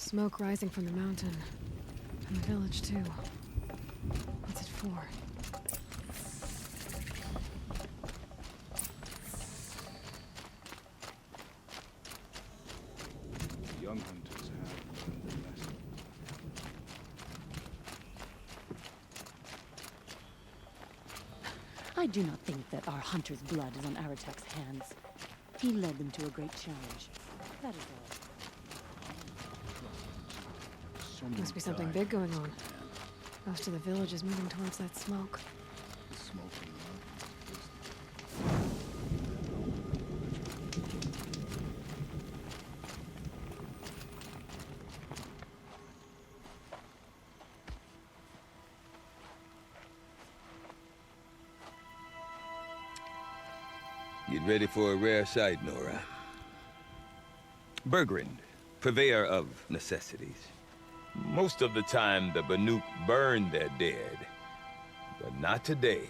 Smoke rising from the mountain. And the village, too. What's it for? The young hunters have learned their lesson. I do not think that our hunter's blood is on Aratak's hands. He led them to a great challenge. That is all. Someone Must be something died. big going on. Most of the village is moving towards that smoke. The smoke from the mountains. Get ready for a rare sight, Nora. Bergrand, purveyor of necessities. Most of the time, the Banuk burn their dead. But not today.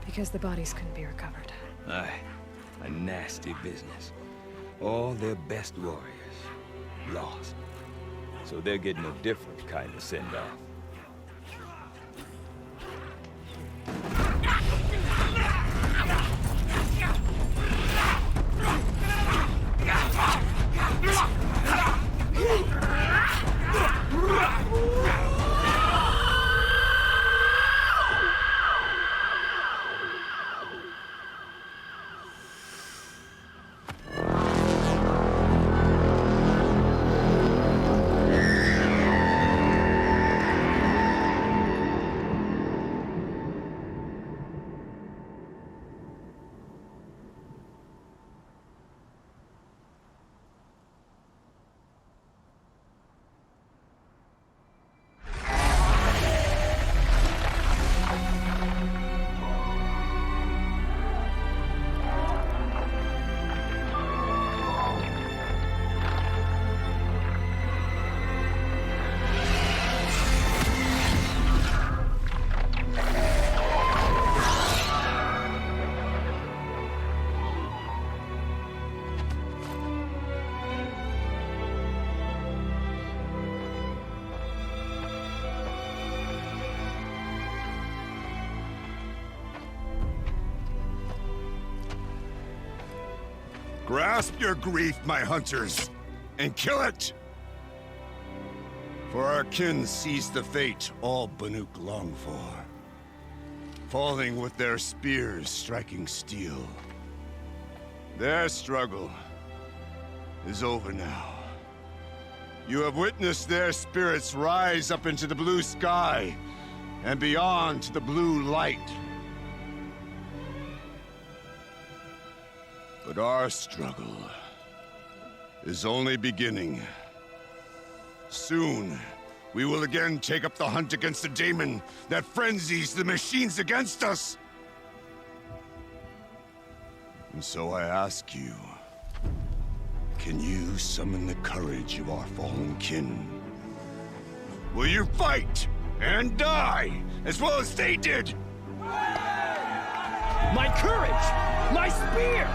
Because the bodies couldn't be recovered. Aye, a nasty business. All their best warriors lost. So they're getting a different kind of send-off. Grasp your grief, my hunters, and kill it! For our kin sees the fate all Banuk long for. Falling with their spears striking steel. Their struggle is over now. You have witnessed their spirits rise up into the blue sky and beyond to the blue light. But our struggle is only beginning. Soon, we will again take up the hunt against the daemon that frenzies the machines against us. And so I ask you, can you summon the courage of our fallen kin? Will you fight and die as well as they did? My courage! My spear!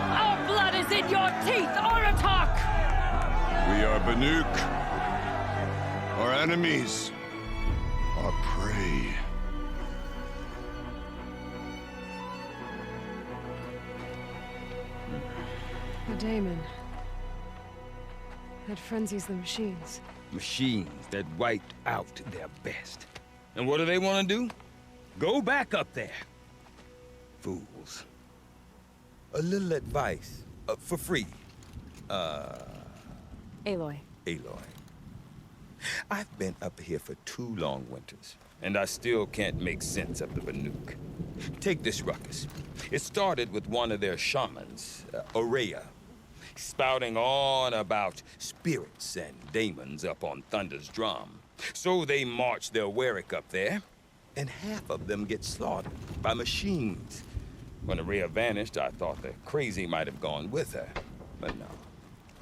Our blood is in your teeth, Aratak! We are Banuk. Our enemies are prey. The daemon. That frenzies the machines. Machines that wiped out their best. And what do they want to do? Go back up there. Fools. A little advice, for free. Aloy. Aloy. I've been up here for 2 long winters, and I still can't make sense of the Banuk. Take this ruckus. It started with one of their shamans, Ourea, spouting on about spirits and daemons up on Thunder's drum. So they march their Warwick up there, and half of them get slaughtered by machines. When Ourea vanished, I thought the crazy might have gone with her, but no.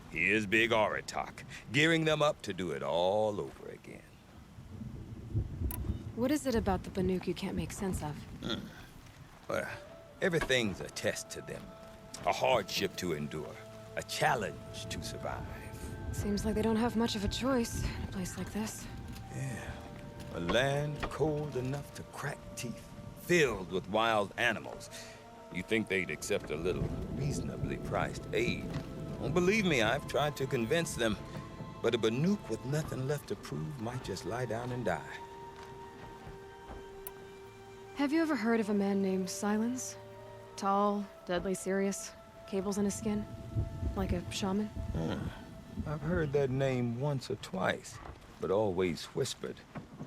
Here's Big Aratak, gearing them up to do it all over again. What is it about the Banuk you can't make sense of? Well, Everything's a test to them, a hardship to endure, a challenge to survive. Seems like they don't have much of a choice in a place like this. Yeah, a land cold enough to crack teeth, filled with wild animals. You think they'd accept a little reasonably priced aid? Well, believe me, I've tried to convince them, but a Banuk with nothing left to prove might just lie down and die. Have you ever heard of a man named Silence? Tall, deadly serious, cables in his skin? Like a shaman? I've heard that name once or twice, but always whispered.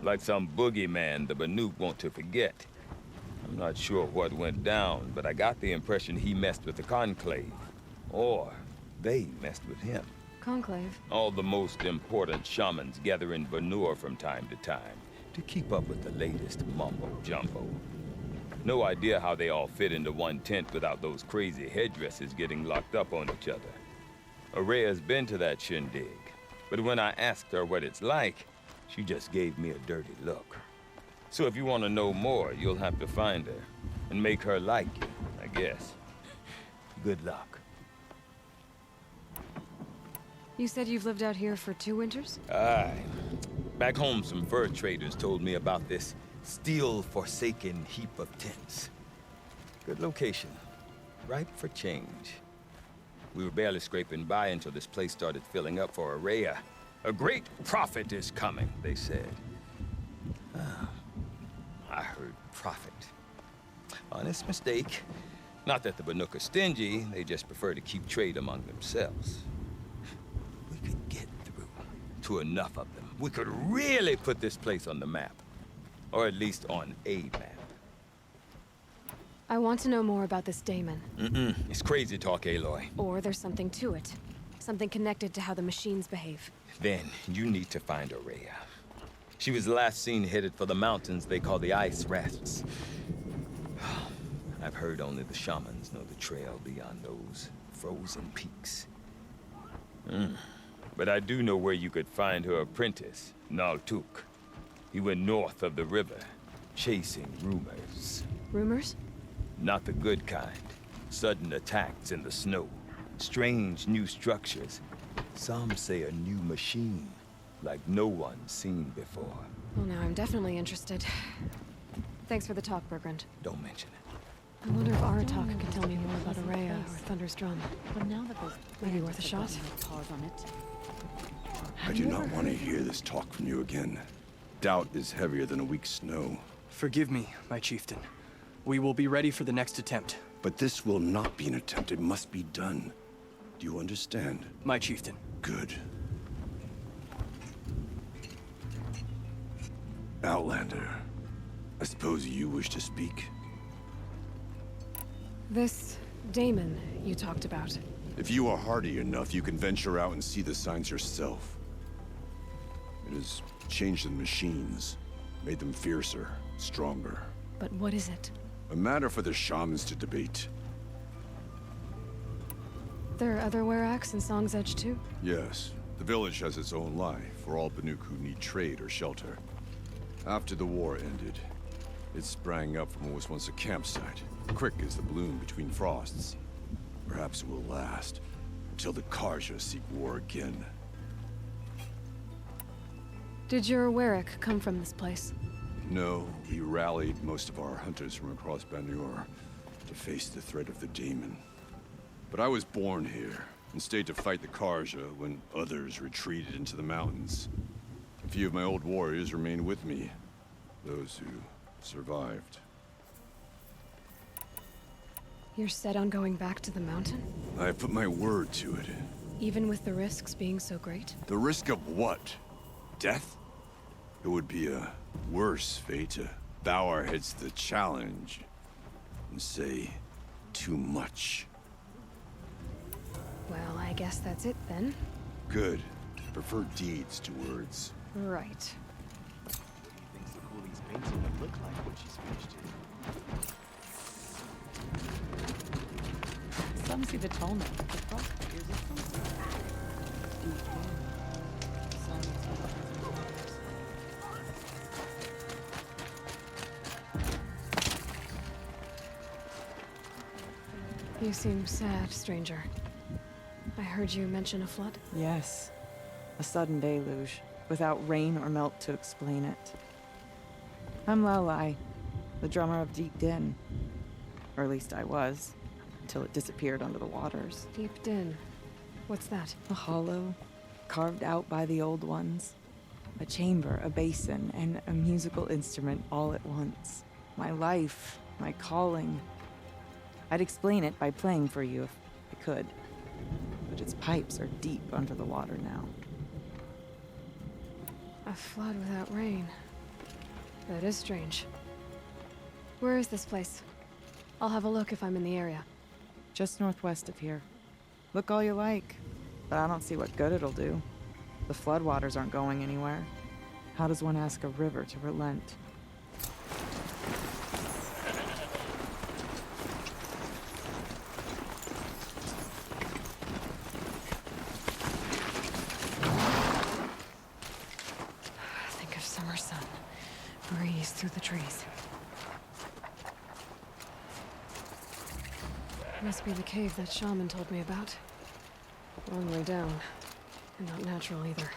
Like some boogeyman the Banuk want to forget. I'm not sure what went down, but I got the impression he messed with the Conclave. Or they messed with him. Conclave? All the most important shamans gather in Vanur from time to time to keep up with the latest mumbo-jumbo. No idea how they all fit into one tent without those crazy headdresses getting locked up on each other. Araya's been to that shindig, but when I asked her what it's like, she just gave me a dirty look. So if you want to know more, you'll have to find her and make her like you, I guess. Good luck. You said you've lived out here for 2 winters? Aye. Back home, some fur traders told me about this steel-forsaken heap of tents. Good location. Ripe for change. We were barely scraping by until this place started filling up for Araya. A great prophet is coming, they said. I heard prophet. Honest mistake. Not that the Banuk are stingy, they just prefer to keep trade among themselves. We could get through to enough of them. We could really put this place on the map. Or at least on a map. I want to know more about this Daemon. It's crazy talk, Aloy. Or there's something to it. Something connected to how the machines behave. Then you need to find Araya. She was last seen headed for the mountains they call the Ice Rasps. I've heard only the shamans know the trail beyond those frozen peaks. But I do know where you could find her apprentice, Naltuk. He went north of the river, chasing rumors. Rumors? Not the good kind. Sudden attacks in the snow. Strange new structures. Some say a new machine, like no one's seen before. Well, now I'm definitely interested. Thanks for the talk, Bergrand. Don't mention it. I wonder if Aratak can tell me more about Araya or Thunder's drum. But now that there's Maybe worth a shot. Pause on it. I do not want to hear this talk from you again. Doubt is heavier than a week's snow. Forgive me, my chieftain. We will be ready for the next attempt. But this will not be an attempt. It must be done. Do you understand? My chieftain. Good. Outlander, I suppose you wish to speak? This Daemon you talked about. If you are hardy enough, you can venture out and see the signs yourself. It has changed the machines, made them fiercer, stronger. But what is it? A matter for the shamans to debate. There are other Weraks in Song's Edge too? Yes, the village has its own life for all Banuk who need trade or shelter. After the war ended, it sprang up from what was once a campsite, quick as the bloom between frosts. Perhaps it will last until the Karja seek war again. Did your Werak come from this place? No, we rallied most of our hunters from across Banur to face the threat of the Daemon. But I was born here and stayed to fight the Karja when others retreated into the mountains. A few of my old warriors remained with me, those who survived. You're set on going back to the mountain? I have put my word to it. Even with the risks being so great? The risk of what? Death? It would be a worse fate to bow our heads to the challenge and say too much. Well, I guess that's it then. Good. Prefer deeds to words. Right. Thinks the coolie's painting would look like when she's finished it. Some see the tallness of the frost appears as sunset. Deep down. Some see the You seem sad, stranger. I heard you mention a flood. Yes. A sudden deluge, without rain or melt to explain it. I'm Laolai, the drummer of Deep Din. Or at least I was, until it disappeared under the waters. Deep Din. What's that? A hollow, carved out by the old ones. A chamber, a basin, and a musical instrument all at once. My life, my calling. I'd explain it by playing for you if I could. But its pipes are deep under the water now. A flood without rain. That is strange. Where is this place? I'll have a look if I'm in the area. Just northwest of here. Look all you like, but I don't see what good it'll do. The floodwaters aren't going anywhere. How does one ask a river to relent? Think of summer sun. Breeze through the trees. Must be the cave that shaman told me about. Long way down. And not natural either.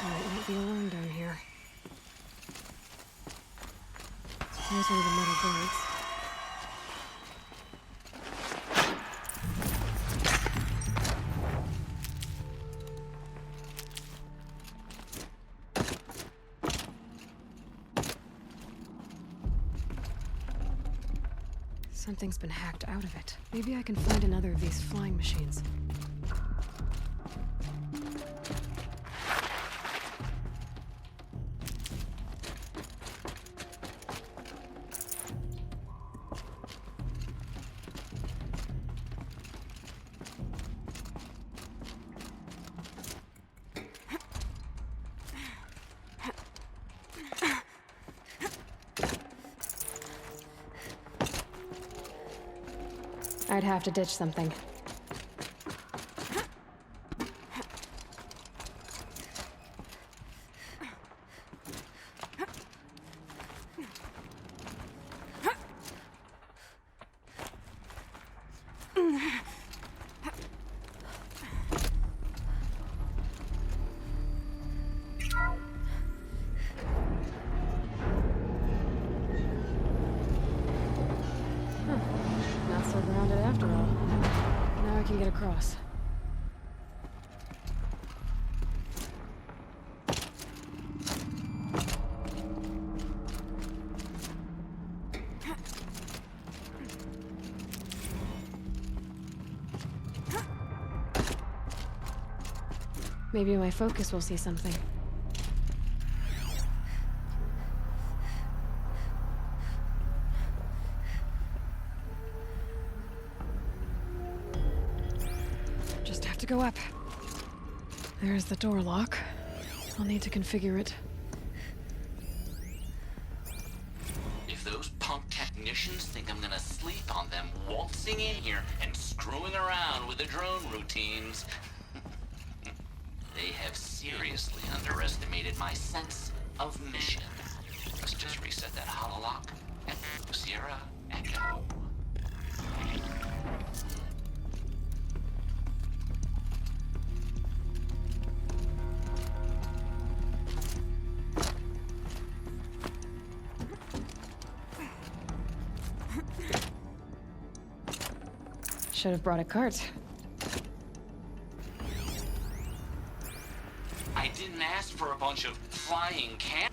Might not be alone down here. Here's one of the metal birds. Something's been hacked out of it. Maybe I can find another of these flying machines. I'd have to ditch something. Not so grounded after all. Now I can get across. Maybe my focus will see something. Just have to go up. There's the door lock. I'll need to configure it. If those punk technicians think I'm gonna sleep on them waltzing in here and screwing around with the drone routines, they have seriously underestimated my sense of mission. Let's just reset that hololock. Echo Sierra Echo. Should have brought a cart. I didn't ask for a bunch of flying cam.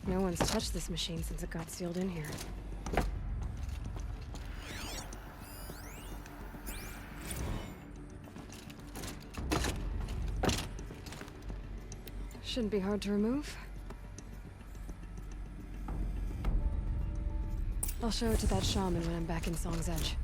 No one's touched this machine since it got sealed in here. Shouldn't be hard to remove. I'll show it to that shaman when I'm back in Song's Edge.